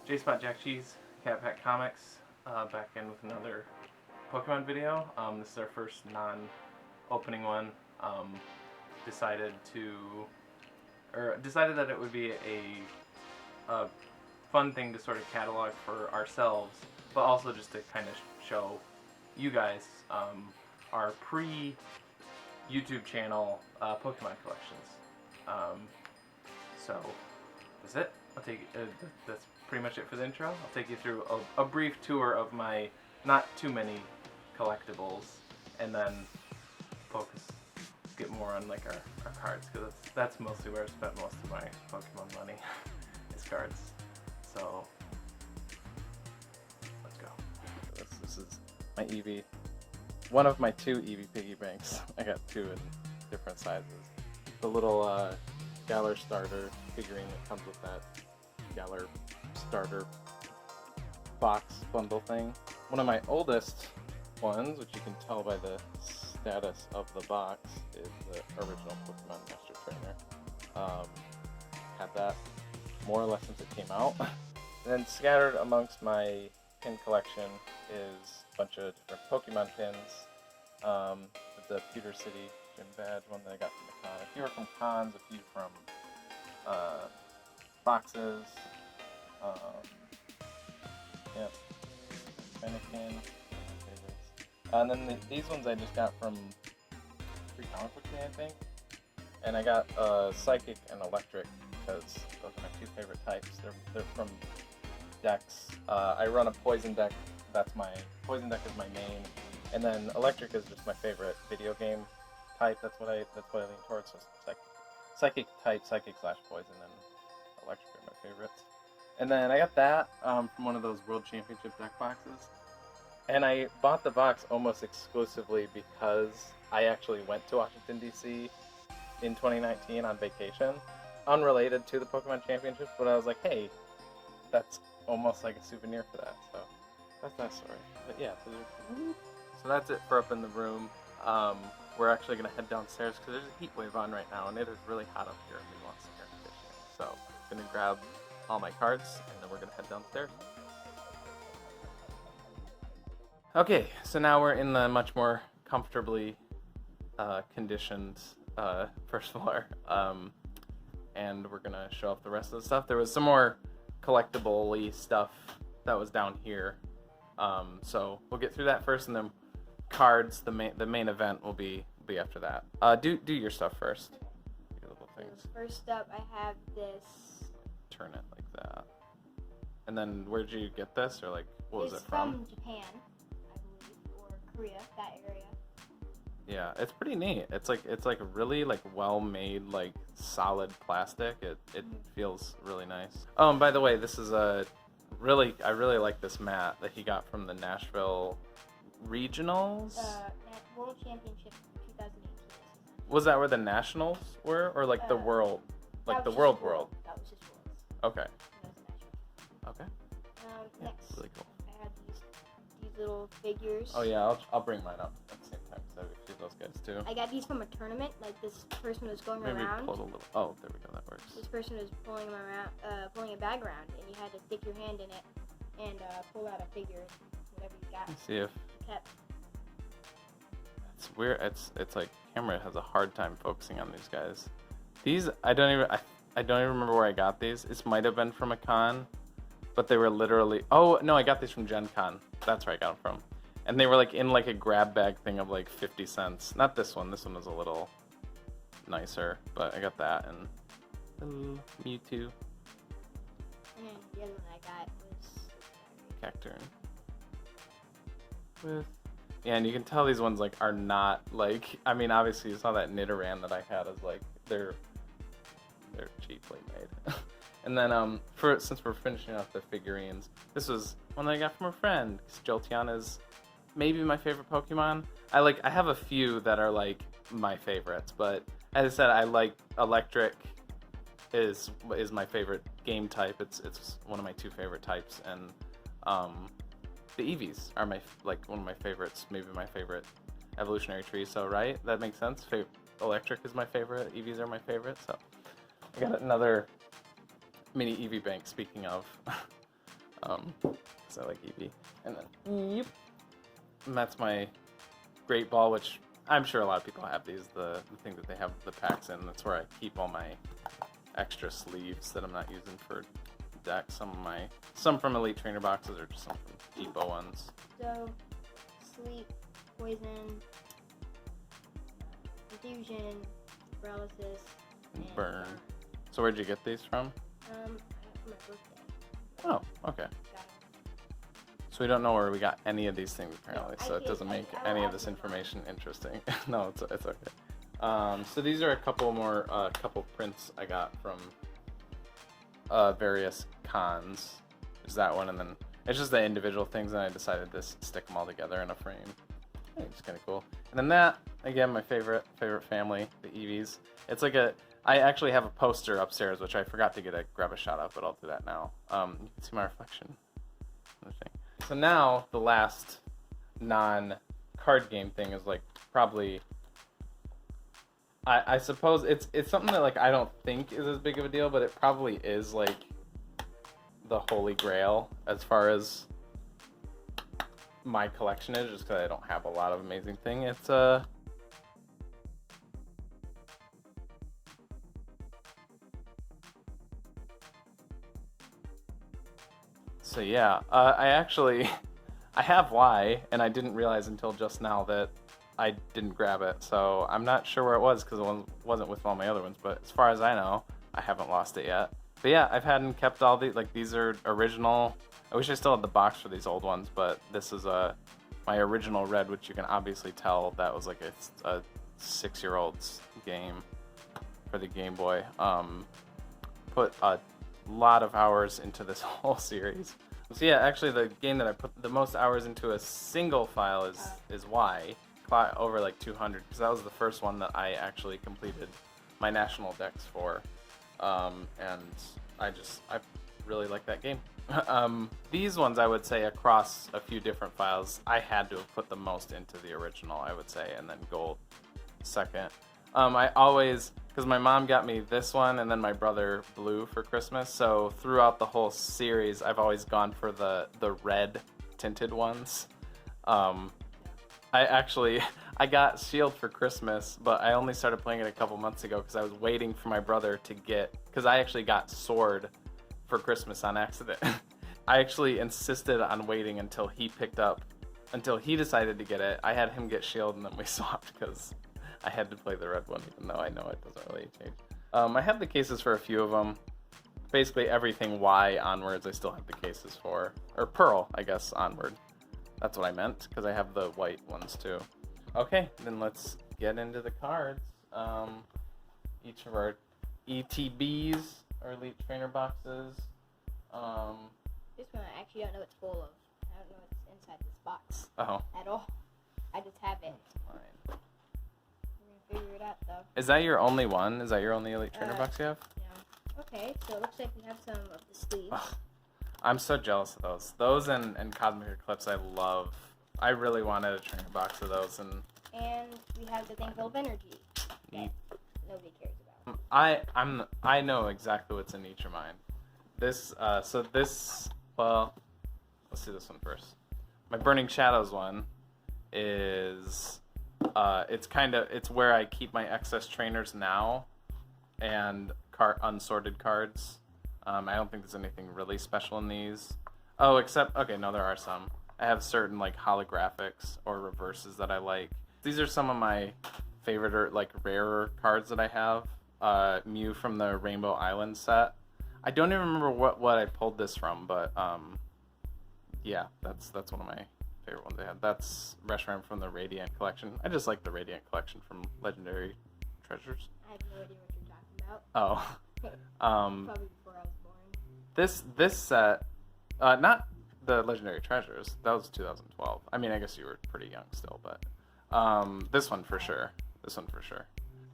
J-Spot Jack Cheese, Cat Pack Comics, back in with another Pokemon video. This is our first non-opening one. Decided that it would be a fun thing to sort of catalog for ourselves, but also just to kind of show you guys our pre-YouTube channel Pokemon collections. So that's it. That's pretty much it for the intro. I'll take you through a brief tour of my not too many collectibles, and then get more on like our cards, because that's mostly where I spent most of my Pokemon money is cards. So let's go. This is my Eevee. One of my two Eevee piggy banks. I got two in different sizes. The little Galar starter figurine that comes with that Galar starter box bundle thing. One of my oldest ones, which you can tell by the status of the box, is the original Pokemon Master Trainer. Had that more or less since it came out. And then scattered amongst my pin collection is a bunch of different Pokemon pins. The Pewter City Gym Badge one that I got from the con. A few are from cons, a few from boxes. Yep. Mannequin. And then these ones I just got from Free Comic Book Day, I think. And I got Psychic and Electric because those are my two favorite types. They're from decks. I run a Poison deck. Poison deck is my main. And then Electric is just my favorite video game type. That's what I lean towards. So Psychic type, Psychic/Poison, and Electric are my favorites. And then I got that from one of those World Championship deck boxes. And I bought the box almost exclusively because I actually went to Washington, D.C. in 2019 on vacation, unrelated to the Pokemon Championships, but I was like, hey, that's almost like a souvenir for that. So that's that story. But yeah, so that's it for up in the room. We're actually going to head downstairs because there's a heat wave on right now, and it is really hot up here and we want some air conditioning. So I'm going to grab all my cards, and then we're going to head downstairs. Okay, so now we're in the much more comfortably conditioned first floor, and we're going to show off the rest of the stuff. There was some more collectible-y stuff that was down here, so we'll get through that first, and then cards, the main event will be after that. Do your stuff first. Your little things. First up, I have this. Turn it like that. And then where'd you get this, or like what was it from? It's from Japan, I believe, or Korea, that area. Yeah, it's pretty neat. It's like really like well made, like solid plastic. It feels really nice. Oh, and by the way, this is I really like this mat that he got from the Nashville Regionals? World Championship 2018. Was that where the Nationals were, or like the World, like the World? That was just Worlds. Okay. That was the national. Okay. Yeah, next, really cool. I have these little figures. Oh yeah, I'll bring mine up at the same time because I have a few of those guys too. I got these from a tournament. Like this person was going Maybe around. pull it a little. Oh, there we go. That works. This person was pulling a bag around, and you had to stick your hand in it and pull out a figure, whatever you got. Let's see if. Kept. It's weird. It's like camera has a hard time focusing on these guys. These I don't even remember where I got these. This might have been from a con, but they were literally. Oh no, I got these from Gen Con. That's where I got them from. And they were like in like a grab bag thing of like 50 cents. Not this one. This one was a little nicer, but I got that and Mewtwo. And the other one I got was Cacturn. Yeah, and you can tell these ones like are not like. I mean, obviously you saw that Nidoran that I had as like they're cheaply made. And then since we're finishing off the figurines, this was one that I got from a friend. Jolteon is maybe my favorite Pokemon. I have a few that are like my favorites, but as I said, I like Electric is my favorite game type. It's one of my two favorite types, and the Eevees are one of my favorites, maybe my favorite evolutionary tree. So right, that makes sense. Electric is my favorite. Eevees are my favorite. So I got another mini Eevee bank. Speaking of, because I like Eevee. And then, yep. And that's my Great Ball, which I'm sure a lot of people have these, the thing that they have the packs in. That's where I keep all my extra sleeves that I'm not using for decks. Some from Elite Trainer boxes or just some from cheapo ones. So, sleep, poison, confusion, paralysis, and burn. So where'd you get these from? For my birthday. Oh, okay. Got 'em. So we don't know where we got any of these things apparently, No, so it doesn't make any of this information interesting. No, it's okay. So these are a couple more, couple prints I got from various cons. There's that one, and then it's just the individual things, and I decided to stick them all together in a frame. I think it's kind of cool. And then that, again, my favorite family, the Eevees. It's like I actually have a poster upstairs, which I forgot to grab a shot of, but I'll do that now. You can see my reflection. So now the last non-card game thing is like probably, I suppose it's something that like I don't think is as big of a deal, but it probably is like the holy grail as far as my collection is, just because I don't have a lot of amazing things. It's So yeah, I have Y, and I didn't realize until just now that I didn't grab it. So I'm not sure where it was because it wasn't with all my other ones. But as far as I know, I haven't lost it yet. But yeah, I've had and kept all these. Like these are original. I wish I still had the box for these old ones, but this is my original red, which you can obviously tell that was like a 6-year-old's game for the Game Boy. Put a lot of hours into this whole series. So yeah, actually the game that I put the most hours into a single file is Y, over like 200, because that was the first one that I actually completed my national decks for, and I really like that game. These ones I would say across a few different files, I had to have put the most into the original, I would say, and then Gold second. I always, because my mom got me this one and then my brother Blue for Christmas, so throughout the whole series I've always gone for the red tinted ones. I got Shield for Christmas, but I only started playing it a couple months ago because I was waiting for my brother to get, because I actually got Sword for Christmas on accident. I actually insisted on waiting until he decided to get it. I had him get Shield and then we swapped because I had to play the red one, even though I know it doesn't really change. I have the cases for a few of them. Basically everything Y onwards I still have the cases for. Or Pearl, I guess, onward. That's what I meant, because I have the white ones too. Okay, then let's get into the cards. Each of our ETBs, or Elite Trainer boxes. This one I actually don't know what's full of. I don't know what's inside this box Oh. at all. I just have it. Fine. We're gonna figure it out though. Is that your only one? Is that your only Elite Trainer box you have? Yeah. Okay, so it looks like we have some of the sleeves. Ugh, I'm so jealous of those. Those and Cosmic Eclipse I love. I really wanted a trainer box of those. And we have the thing full of energy that nobody cares about. I know exactly what's in each of mine. Well, let's do this one first. My Burning Shadows one is it's where I keep my excess trainers now and unsorted cards. I don't think there's anything really special in these. Oh, except, okay, no, there are some. I have certain like holographics or reverses that I like. These are some of my favorite or like rarer cards that I have. Mew from the Rainbow Island set. I don't even remember what I pulled this from, but yeah, that's one of my favorite ones I had. That's Reshiram from the Radiant collection. I just like the Radiant collection from Legendary Treasures. I have no idea what you're talking about. Oh. Probably before I was born. This set, not the Legendary Treasures. That was 2012. I mean, I guess you were pretty young still, but this one for sure.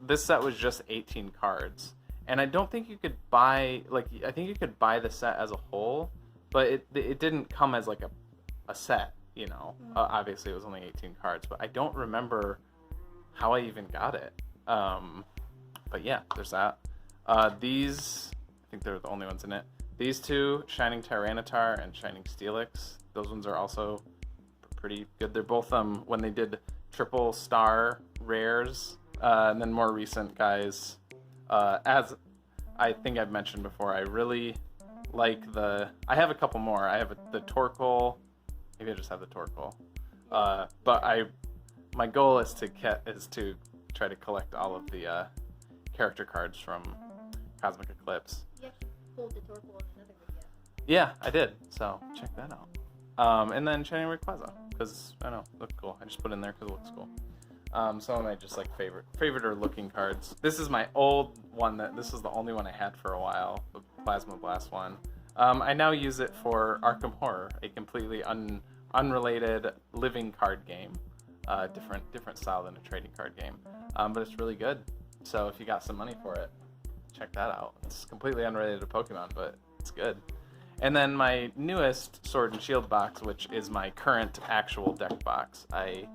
This set was just 18 cards, and I don't think you could buy I think you could buy the set as a whole, but it didn't come as like a set. You know, obviously it was only 18 cards, but I don't remember how I even got it. But yeah, there's that. These, I think they're the only ones in it. these two, Shining Tyranitar and Shining Steelix, those ones are also pretty good. They're both when they did triple star rares, and then more recent guys. As I think I've mentioned before, I really like I have a couple more. I have the Torkoal. Maybe I just have the Torkoal. But my goal is to try to collect all of the character cards from Cosmic Eclipse. You actually pulled the Torkoal in another video. Yeah, I did. So check that out. And then Shining Rayquaza, because I don't know, look cool. I just put it in there because it looks cool. Some of my just like favorite or looking cards. This is my old one. This is the only one I had for a while, the Plasma Blast one. I now use it for Arkham Horror, a completely unrelated living card game. Different style than a trading card game, but it's really good. So if you got some money for it, check that out. It's completely unrelated to Pokemon, but it's good. And then my newest Sword and Shield box, which is my current actual deck box. I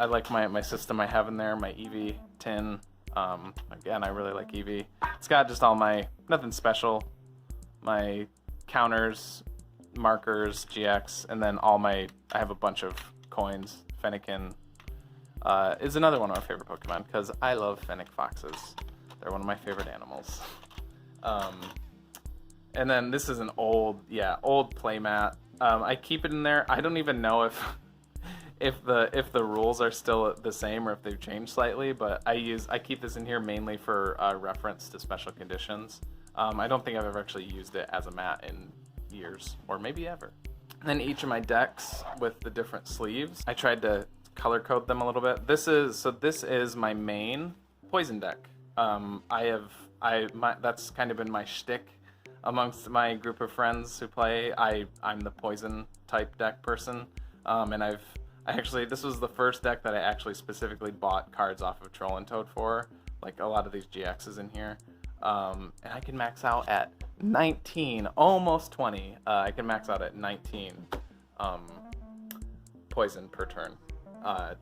like my system I have in there, my Eevee tin. Again, I really like Eevee. It's got just all nothing special, my counters, markers, GX, and then I have a bunch of coins. Fennekin is another one of my favorite Pokemon because I love Fennec Foxes. They're one of my favorite animals. And then this is an old playmat. I keep it in there. I don't even know if the rules are still the same or if they've changed slightly, but I keep this in here mainly for reference to special conditions. I don't think I've ever actually used it as a mat in years, or maybe ever. And then each of my decks with the different sleeves, I tried to color code them a little bit. This is my main poison deck. That's kind of been my shtick amongst my group of friends who play. I'm the poison type deck person, and this was the first deck that I actually specifically bought cards off of Troll and Toad for, like a lot of these GXs in here. And I can max out at 19, almost 20. I can max out at 19 poison per turn. I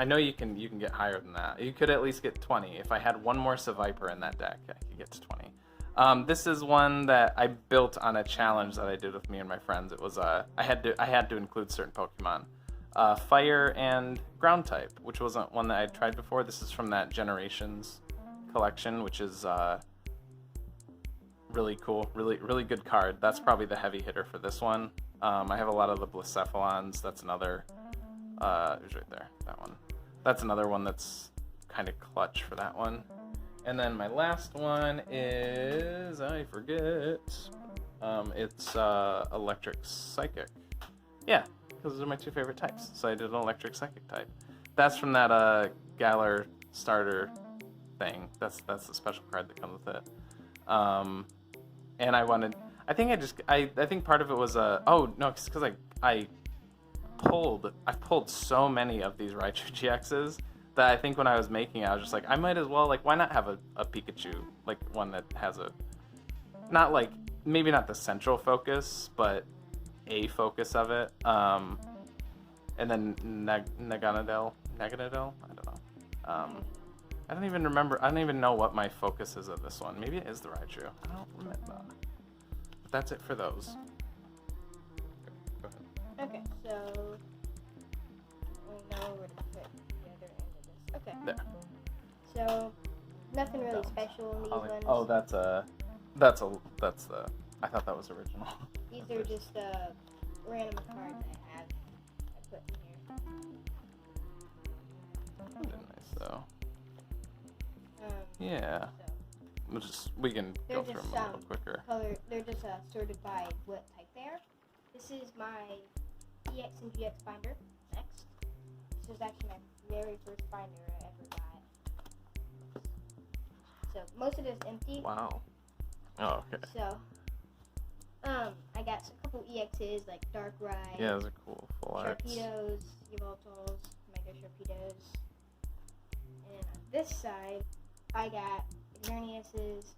know you can get higher than that. You could at least get 20. If I had one more Seviper in that deck, I could get to 20. This is one that I built on a challenge that I did with me and my friends. It was I had to include certain Pokemon, fire and ground type, which wasn't one that I had tried before. This is from that Generations collection, which is really cool, really good card. That's probably the heavy hitter for this one. I have a lot of the Blacephalons. That's another. Who's right there? That one. That's another one that's kind of clutch for that one. And then my last one is, I forget. It's Electric Psychic. Yeah, because those are my two favorite types. So I did an Electric Psychic type. That's from that Galar starter thing. That's the special card that comes with it. And I think part of it was it's because I've pulled so many of these Raichu GXs that I think when I was making it, I was just like, I might as well, like, why not have a Pikachu, like one that has maybe not the central focus, but a focus of it. And then Naganadel, I don't know. I don't even remember. I don't even know what my focus is of this one. Maybe it is the Raichu. I don't remember. But that's it for those. Go ahead. Okay, so we know where to put the other end of this. Okay. There. So nothing really special in these ones. Oh, that's the. I thought that was original. These are just random cards I put in here. That did nice though. Yeah. So we can go through them a little quicker. They're just sorted by what type they are. This is my EX and GX binder. Next. This is actually my very first binder I ever got. So most of it is empty. Wow. Oh, okay. So I got a couple EXs like Darkrai. Yeah, those are cool. Full arts. Sharpedos, Yveltals, Mega Sharpedos. And on this side, I got Xerneas's,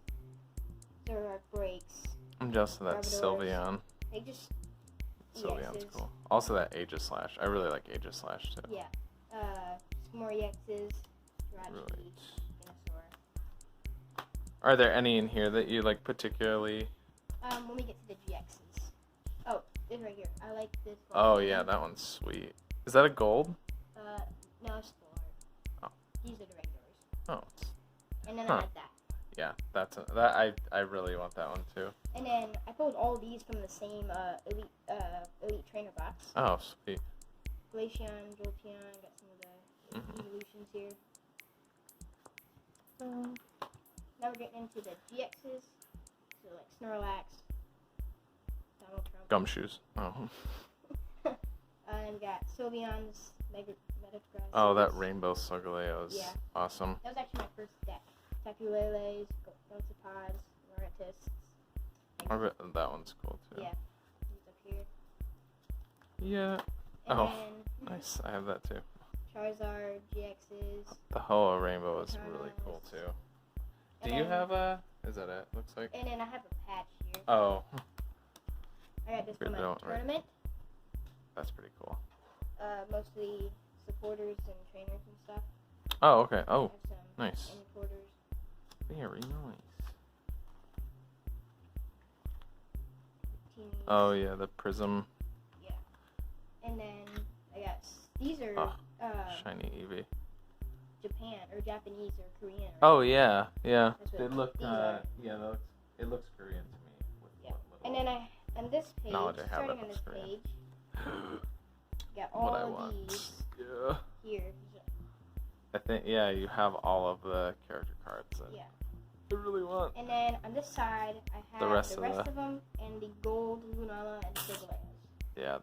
Zoroark Breaks. I'm jealous of that Sylveon. They just Sylveon's cool. Also that Aegislash. I really like Aegislash too. Yeah. Some more EXs, Jirachi, Venusaur. Are there any in here that you like particularly? When we get to the GXs. Oh, it's right here. I like this one. Oh yeah, that one's sweet. Is that a gold? No, it's full art. Oh. These are the regulars. Oh. And then Huh. I had that. Yeah, I really want that one too. And then I pulled all these from the same elite trainer box. Oh, sweet. Glaceon, Jolteon, got some of the evolutions here. Now we're getting into the GXs. So like Snorlax, Donald Trump. Gumshoes. Oh. And we got Sylveon's Metagross. Oh, that Rainbow Solgaleo is awesome. That was actually my first deck. Tapuleles, Goncipods, Moratis. That one's cool too. Yeah. He's up here. Yeah. And oh, then nice. I have that too. Charizard, GXs. The Hoa Rainbow is really cool too. Do you have a? Is that it? Looks like. And then I have a patch here. Oh. I got this from a tournament. That's pretty cool. Mostly supporters and trainers and stuff. Oh, okay. Oh, I have nice. some importers. Very nice. Teenies. Oh yeah, the Prism. Yeah. And then I got these are shiny Eevee. Japan or Japanese or Korean. Right? Oh yeah, yeah. They look. It looks Korean to me. Yeah. And then on this page, Knowledge I have starting that on this looks Korean. page, got all of these Yeah. here. I think you have all of the character cards. That I really want. And then on this side, I have the rest of them and the gold Lunala and Silveras. Yeah,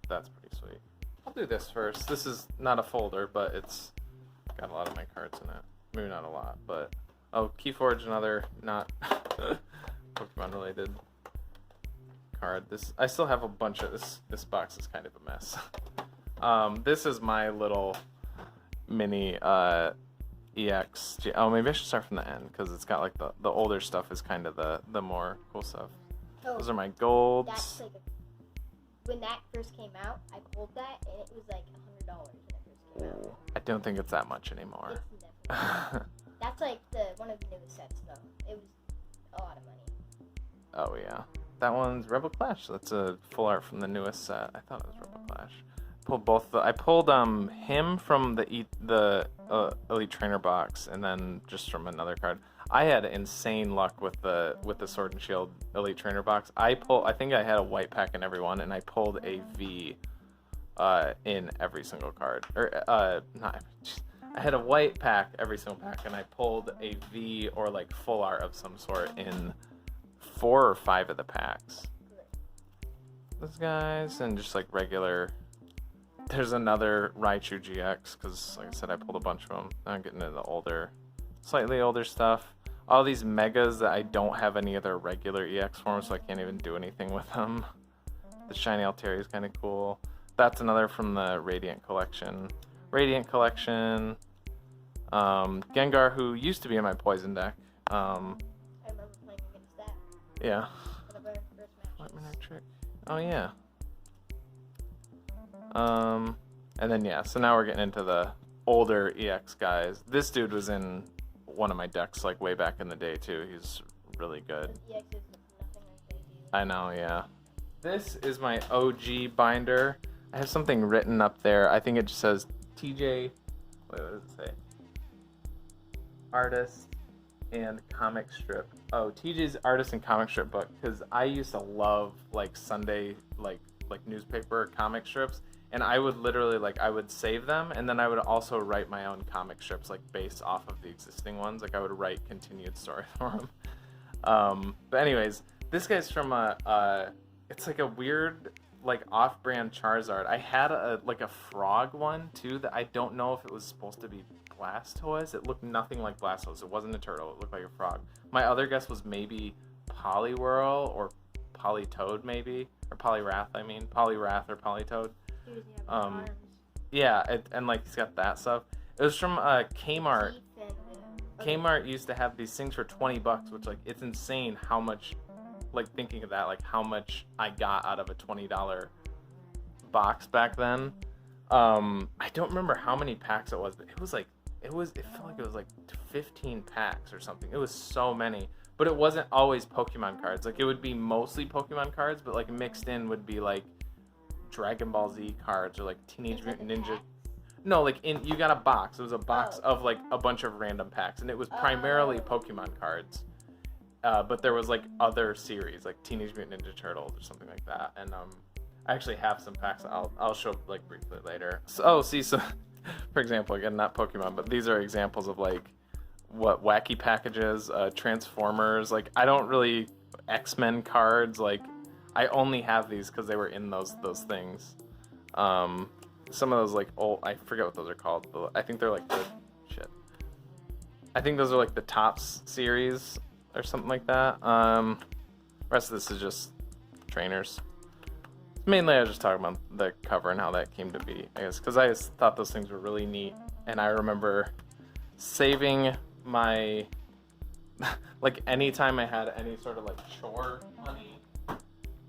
that's pretty sweet. I'll do this first. This is not a folder, but it's got a lot of my cards in it. Maybe not a lot, but Keyforge, another not Pokemon related card. I still have a bunch of this. This box is kind of a mess. This is my little mini EX. Oh, maybe I should start from the end because it's got like the older stuff is kind of the more cool stuff. Oh, those are my golds. That's like when that first came out, I pulled that and it was like $100 when it first came out. I don't think it's that much anymore. It's definitely that's like one of the newest sets though. It was a lot of money. Oh yeah, that one's Rebel Clash. That's a full art from the newest set. I thought it was Rebel Clash. I pulled him from the Elite Trainer box, and then just from another card. I had insane luck with the Sword and Shield Elite Trainer box. I think I had a white pack in every one, and I pulled a V in every single card. I had a white pack every single pack, and I pulled a V or like full art of some sort in 4 or 5 of the packs. Those guys, and just like regular. There's another Raichu GX, because like I said, I pulled a bunch of them. I'm getting into the slightly older stuff. All these megas that I don't have any of their regular EX forms, so I can't even do anything with them. The shiny Altaria is kind of cool. That's another from the Radiant collection. Gengar, who used to be in my Poison deck. I remember playing against that. Yeah. One of our first matches. Trick. Oh yeah. And then so now we're getting into the older EX guys. This dude was in one of my decks like way back in the day too. He's really good. EX is nothing like they do. I know, yeah. This is my OG binder. I have something written up there. I think it just says TJ. Wait, what does it say? Artist and comic strip. Oh, TJ's artist and comic strip book, because I used to love like Sunday like newspaper comic strips. And I would literally, I would save them, and then I would also write my own comic strips, based off of the existing ones. I would write continued story for them. But anyways, this guy's from it's like a weird, off-brand Charizard. I had a frog one, too, that I don't know if it was supposed to be Blastoise. It looked nothing like Blastoise. It wasn't a turtle. It looked like a frog. My other guess was maybe Poliwhirl or Politoad, maybe. Or Poliwrath, I mean. Poliwrath or Politoad. Yeah, and he's got that stuff. It was from Kmart. Kmart used to have these things for $20, which it's insane how much, thinking of that, how much I got out of a $20 box back then. I don't remember how many packs it was, but it was It felt like it was like 15 packs or something. It was so many. But it wasn't always Pokemon cards. Like, it would be mostly Pokemon cards, but like mixed in would be like Dragon Ball Z cards or like Teenage Mutant Ninja. No, like you got a box. It was a box of like a bunch of random packs, and it was primarily Pokemon cards. But there was like other series, like Teenage Mutant Ninja Turtles or something like that. And I actually have some packs. I'll show like briefly later. So for example, again, not Pokemon, but these are examples of like what wacky packages, Transformers. Like, I don't really X-Men cards. Like, I only have these because they were in those things. Some of those like old, I forget what those are called, but I think they're like I think those are like the Tops series or something like that. Rest of this is just trainers. Mainly I was just talking about the cover and how that came to be, I guess, because I just thought those things were really neat. And I remember saving my like anytime I had any sort of like chore money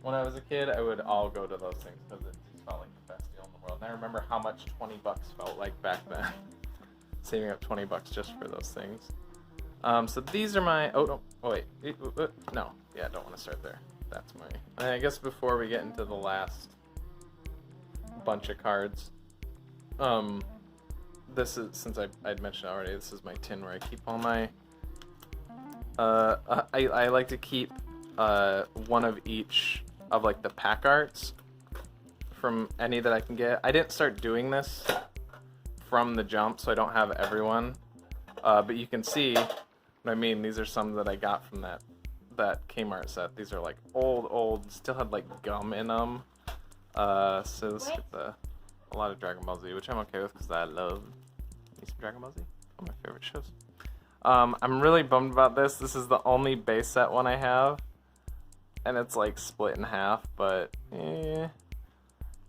when I was a kid, I would all go to those things because it just felt like the best deal in the world. And I remember how much $20 felt like back then. Saving up $20 just for those things. So these are my no, yeah, I don't want to start there. That's my, and I guess before we get into the last bunch of cards, this is, since I'd mentioned already, this is my tin where I keep all my I like to keep one of each of like the pack arts from any that I can get. I didn't start doing this from the jump, so I don't have everyone, but you can see what I mean. These are some that I got from that Kmart set. These are like old, still had like gum in them. So let's get a lot of Dragon Ball Z, which I'm okay with because I love me some Dragon Ball Z. One of my favorite shows. I'm really bummed about this. This is the only base set one I have, and it's like split in half, but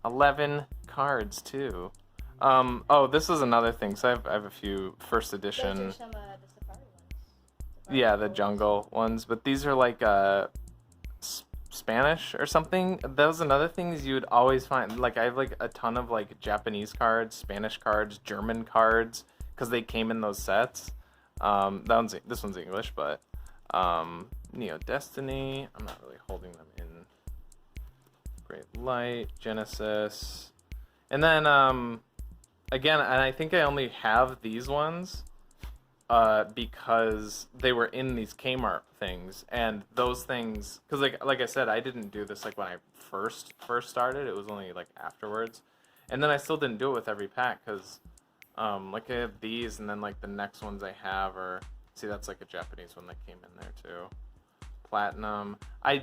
11 cards too. Oh, this is another thing. So I have a few first edition. Those are some the Safari ones. Yeah, the jungle ones, but these are like Spanish or something. Those another things you would always find. Like, I have like a ton of like Japanese cards, Spanish cards, German cards, because they came in those sets. This one's English, but Neo Destiny. I'm not really holding them in great light. Genesis, and then again, and I think I only have these ones because they were in these Kmart things, and those things, because like I said, I didn't do this like when I first started. It was only like afterwards, and then I still didn't do it with every pack because like I have these, and then like the next ones I have are, see, that's like a Japanese one that came in there too. Platinum. I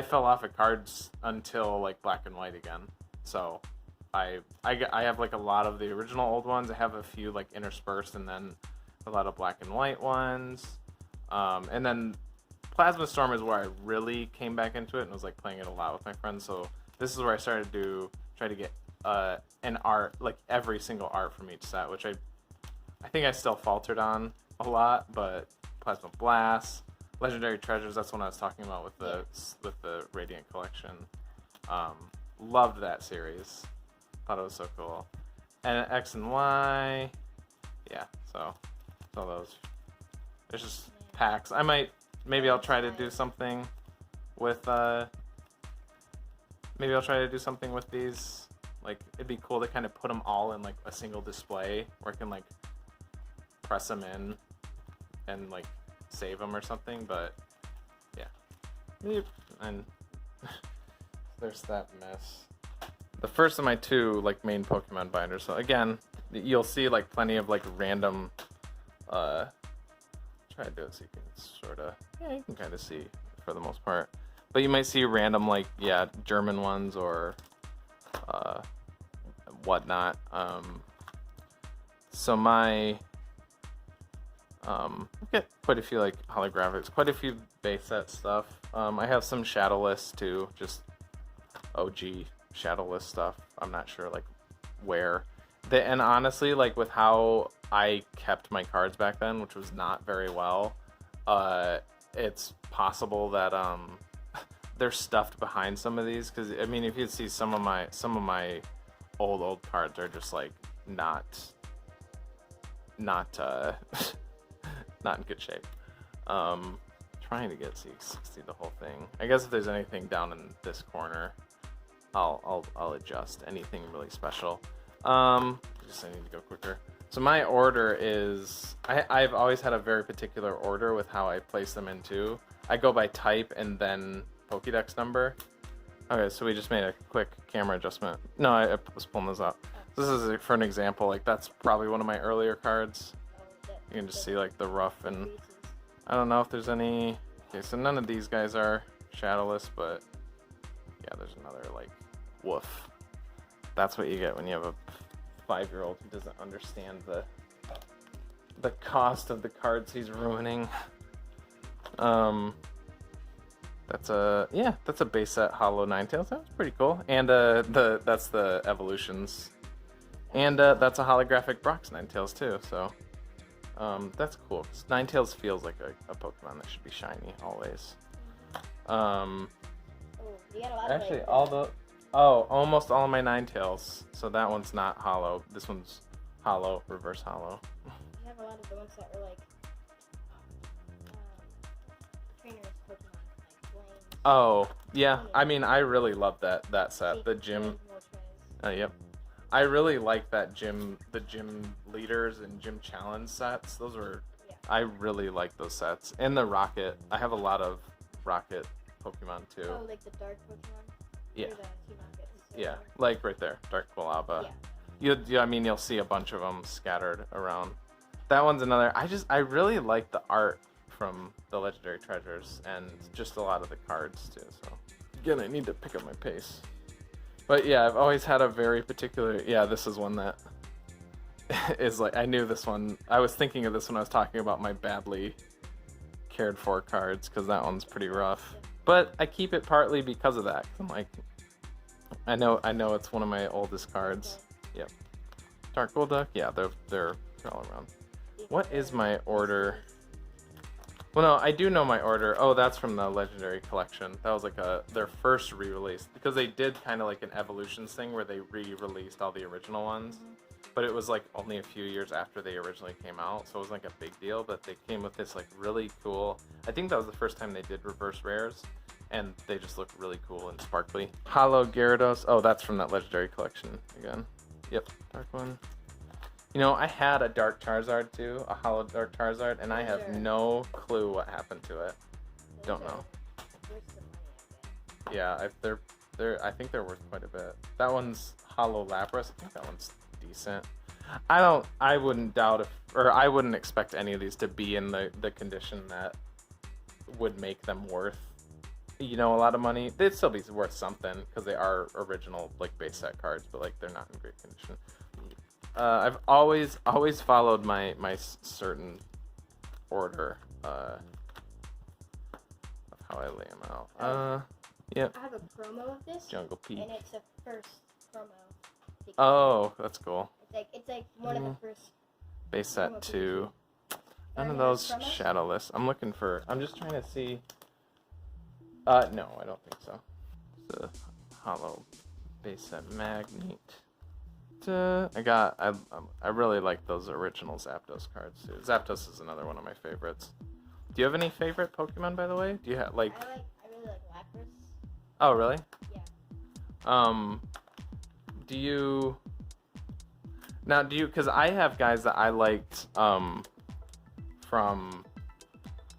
fell off of cards until like Black and White again, so I have like a lot of the original old ones. I have a few like interspersed, and then a lot of Black and White ones. And then Plasma Storm is where I really came back into it and was like playing it a lot with my friends. So this is where I started to try to get an art, like every single art from each set, which I think I still faltered on a lot. But Plasma Blast, Legendary Treasures, that's one I was talking about with the Radiant Collection. Loved that series. Thought it was so cool. And X and Y, yeah. So those. There's just packs. Maybe I'll try to do something with these. Like, it'd be cool to kind of put them all in like a single display where I can like press them in and like save them or something. But yeah, and there's that mess. The first of my two like main Pokemon binders. So again, you'll see like plenty of like random. Try to do it so you can sort of, yeah, you can kind of see for the most part. But you might see random like, yeah, German ones or whatnot. So my I've got quite a few like holographics, quite a few base set stuff. I have some Shadowless too, just OG Shadowless stuff. I'm not sure like where. And honestly, like with how I kept my cards back then, which was not very well, it's possible that they're stuffed behind some of these. Because I mean, if you see some of my old cards are just like not not not in good shape. Trying to get see the whole thing. I guess if there's anything down in this corner, I'll adjust anything really special. Just I need to go quicker. So my order is I've always had a very particular order with how I place them into. I go by type and then Pokédex number. Okay, so we just made a quick camera adjustment. No, I was pulling this up. This is for an example. Like that's probably one of my earlier cards. You can just see like the rough, and I don't know if there's any. Okay, so none of these guys are shadowless, but yeah, there's another like woof. That's what you get when you have a 5-year-old who doesn't understand the cost of the cards he's ruining. That's a base set Hollow Ninetales. That's pretty cool. And that's the evolutions. And that's a holographic Brock's Ninetales too. So that's cool. Ninetales feels like a Pokemon that should be shiny always. Actually, almost all of my Ninetales. So that one's not hollow. This one's hollow, reverse hollow. You have a lot of the ones that are like trainers Pokemon, like Flames. Oh, yeah. I mean, I really love that set. The gym. Yep. I really like the gym leaders and gym challenge sets. Those are, I really like those sets. And the rocket. I have a lot of rocket Pokemon too. Oh, like the dark Pokemon? Yeah. The yeah, like right there, Dark Quilaba. Yeah. You'll see a bunch of them scattered around. That one's another. I really like the art from the Legendary Treasures and just a lot of the cards too. So again, I need to pick up my pace. But yeah, I've always had a very particular. Yeah, this is one that is like I knew this one. I was thinking of this when I was talking about my badly cared for cards because that one's pretty rough. But I keep it partly because of that. I'm like, I know it's one of my oldest cards. Yep. Dark Golduck. Yeah, they're all around. What is my order? Well, no, I do know my order. Oh, that's from the Legendary Collection. That was like their first re-release because they did kind of like an Evolutions thing where they re-released all the original ones. But it was like only a few years after they originally came out, so it was like a big deal. But they came with this like really cool. I think that was the first time they did reverse rares, and they just look really cool and sparkly. Hollow Gyarados. Oh, that's from that Legendary Collection again. Yep, dark one. You know, I had a Dark Charizard too, a Hollow Dark Charizard, and I have no clue what happened to it. Don't know. Yeah, I think they're worth quite a bit. That one's Hollow Lapras. I think that one's decent. I wouldn't doubt I wouldn't expect any of these to be in the condition that would make them worth, a lot of money. They'd still be worth something because they are original like base set cards, but like they're not in great condition. I've always followed my certain order of how I lay them out. Yep. I have a promo of this. Jungle Peak. And it's a first promo. Oh, that's cool. It's like one of the first. Base set 2. None of those shadowless. I'm just trying to see. No, I don't think so. It's a hollow base set Magnet. I really like those original Zapdos cards too. Zapdos is another one of my favorites. Do you have any favorite Pokemon, by the way? Do you have like? I really like Lapras. Oh, really? Yeah. Because I have guys that I liked from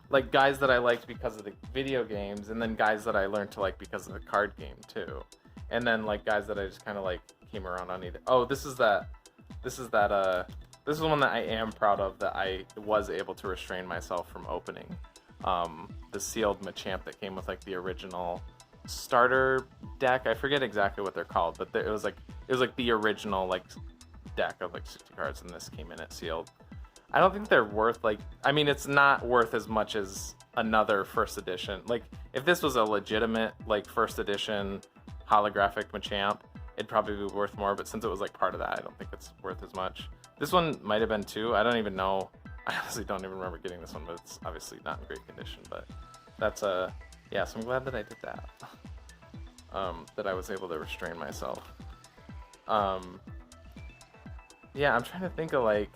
like guys that I liked because of the video games, and then guys that I learned to like because of the card game too, and then like guys that I just kind of like came around on either. Oh, this is one that I am proud of that I was able to restrain myself from opening. The sealed Machamp that came with like the original starter deck. I forget exactly what they're called, but it was like the original like deck of like 60 cards, and this came in it sealed. I don't think they're worth it's not worth as much as another first edition. Like if this was a legitimate like first edition holographic Machamp, it'd probably be worth more, but since it was like part of that, I don't think it's worth as much. This one might have been too. I don't even know. I honestly don't even remember getting this one, but it's obviously not in great condition. But that's so I'm glad that I did that. That I was able to restrain myself. I'm trying to think of like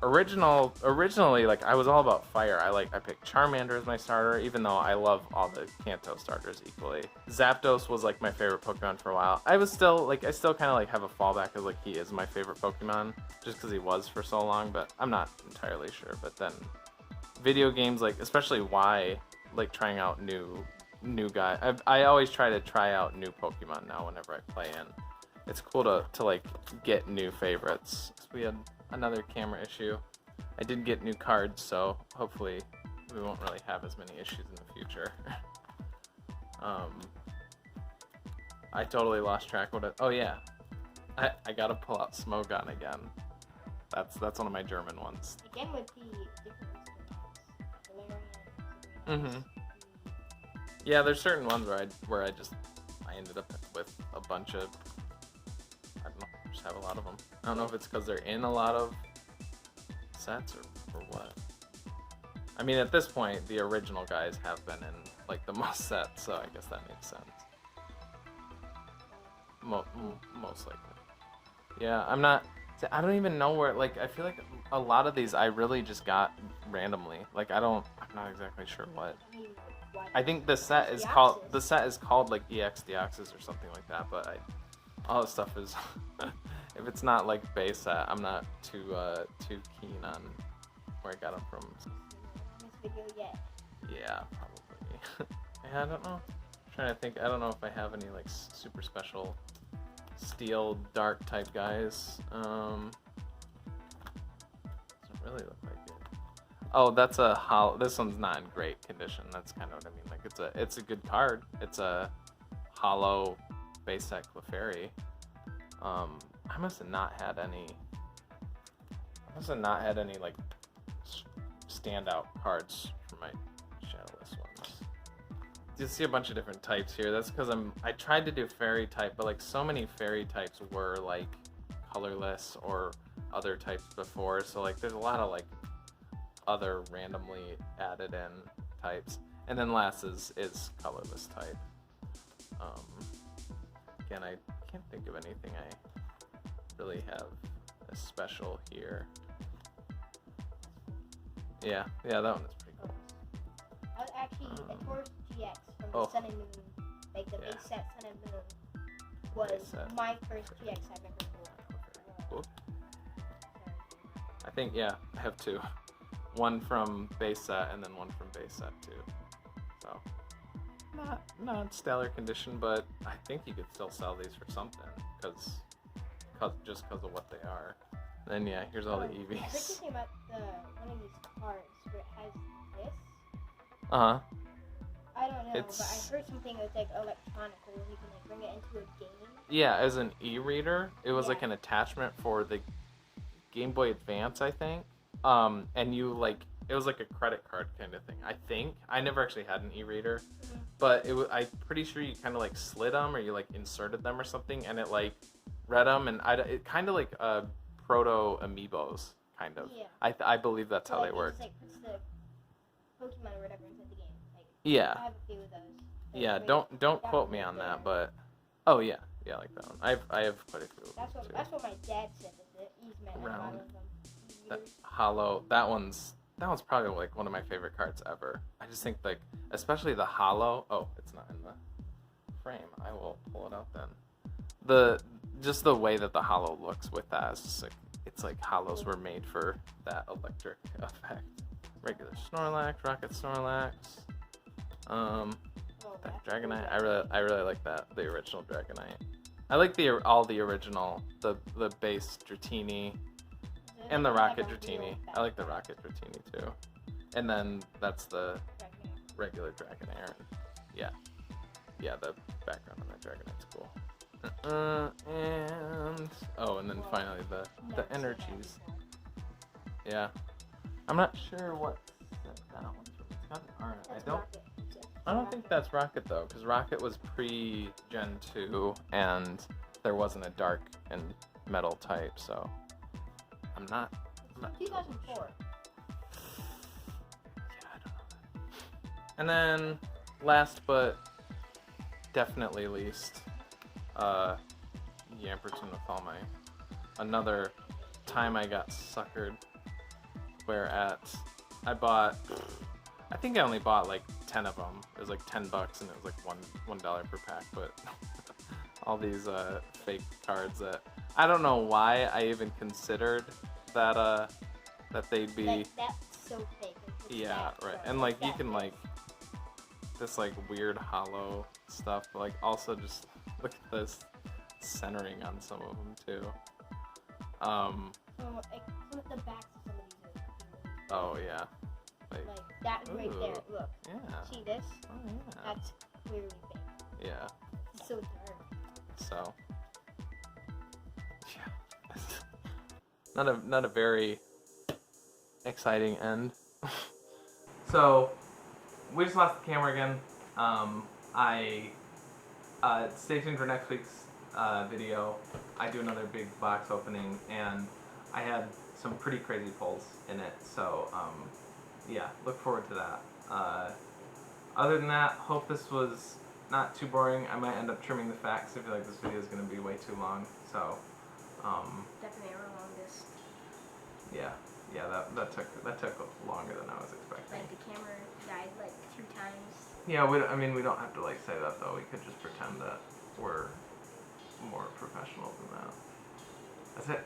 originally, like, I was all about fire. I picked Charmander as my starter, even though I love all the Kanto starters equally. Zapdos was like my favorite Pokemon for a while. I still kind of like have a fallback of like he is my favorite Pokemon just because he was for so long, but I'm not entirely sure. But then video games, like especially Y, like trying out new guy. I always try out new Pokemon now whenever I play in. It's cool to like get new favorites. We had another camera issue. I did get new cards, so hopefully we won't really have as many issues in the future. I totally lost track of it. Oh yeah, I gotta pull out Smogon again. That's one of my German ones. Again with the different Valerian. Mm-hmm. Yeah, there's certain ones where I ended up with a bunch of, I don't know, just have a lot of them. I don't know if it's because they're in a lot of sets or what. I mean, at this point, the original guys have been in like the most sets, so I guess that makes sense. Most likely. Yeah, I don't even know where, like, I feel like a lot of these I really just got randomly. Like, I'm not exactly sure what. I think the set is called like EX Deoxys or something like that, but all this stuff is if it's not like base set, I'm not too keen on where I got them from. This video yet. Yeah, probably. Yeah, I don't know. I'm trying to think. I don't know if I have any like super special steel dark type guys. Doesn't really look like it. Oh, that's a hollow. This one's not in great condition. That's kind of what I mean. Like it's a good card. It's a hollow base set Clefairy. I must have not had any like standout cards for my shadowless ones. You see a bunch of different types here. That's because I tried to do fairy type, but like so many fairy types were like colorless or other types before. So like there's a lot of like other randomly added in types, and then last is colorless type. Again, I can't think of anything I really have as special here. Yeah, that one is pretty cool. I was actually a Taurus GX from the Sun and Moon, like the base set Sun and Moon was my first GX I've ever pulled. Cool. I think I have two. One from base set and then one from base set too. So not stellar condition, but I think you could still sell these for something because of what they are. And then here's all the EVs. I heard something about one of these cards where it has this. Uh-huh. I don't know, but I heard something that was like electronic where you can like bring it into a game. Yeah, as an e-reader. It was like an attachment for the Game Boy Advance, I think. And you like, it was like a credit card kind of thing. I think I never actually had an e-reader, but I'm pretty sure you kind of like slid them or you like inserted them or something, and it like read them, and it kind of like proto amiibos kind of. Yeah. I believe that's how they work. Like puts the Pokemon or whatever into the game. Like, yeah. I have a few of those. Yeah. Don't quote me on that, but oh yeah, like that one. I have quite a few. That's what my dad said. He's met a lot of them. That hollow, that one's probably like one of my favorite cards ever. I just think like, especially the hollow. Oh, it's not in the frame. I will pull it out then. Just the way that the hollow looks with that is just like, it's like hollows were made for that electric effect. Regular Snorlax, Rocket Snorlax. That Dragonite. I really like that, the original Dragonite. I like all the original, the base Dratini. And the Rocket Dratini. I like the Rocket Dratini too. And then that's the regular Dragonair. Yeah, the background on that Dragonite's cool. And then finally the energies. Yeah, I'm not sure what set that one's from. It's got an art. I don't think that's Rocket though, because Rocket was pre-Gen 2 and there wasn't a dark and metal type, so. I'm not 2004. Sure. Yeah, I don't know. And then, last but definitely least, Yamperton with all another time I got suckered Where I think I only bought like 10 of them. It was like $10 and it was like $1 per pack. But all these fake cards that I don't know why I even considered that they'd be. That's so fake. Yeah, right. And like you can like this like weird hollow stuff, but like also just look at this centering on some of them too. Like some of the backs of some of these are really Oh yeah. like that right there. Look. Yeah. See this? Oh yeah. That's clearly fake. Yeah. It's so dark. So. Yeah. not a very exciting end. So we just lost the camera again. Stay tuned for next week's video. I do another big box opening, and I had some pretty crazy pulls in it. So yeah, look forward to that. Other than that, hope this was not too boring. I might end up trimming the facts. I feel like this video is going to be way too long. So Definitely our longest. yeah, that took longer than I was expecting. Like the camera died like 2 times. Yeah, we don't have to like say that though. We could just pretend that we're more professional than that. That's it.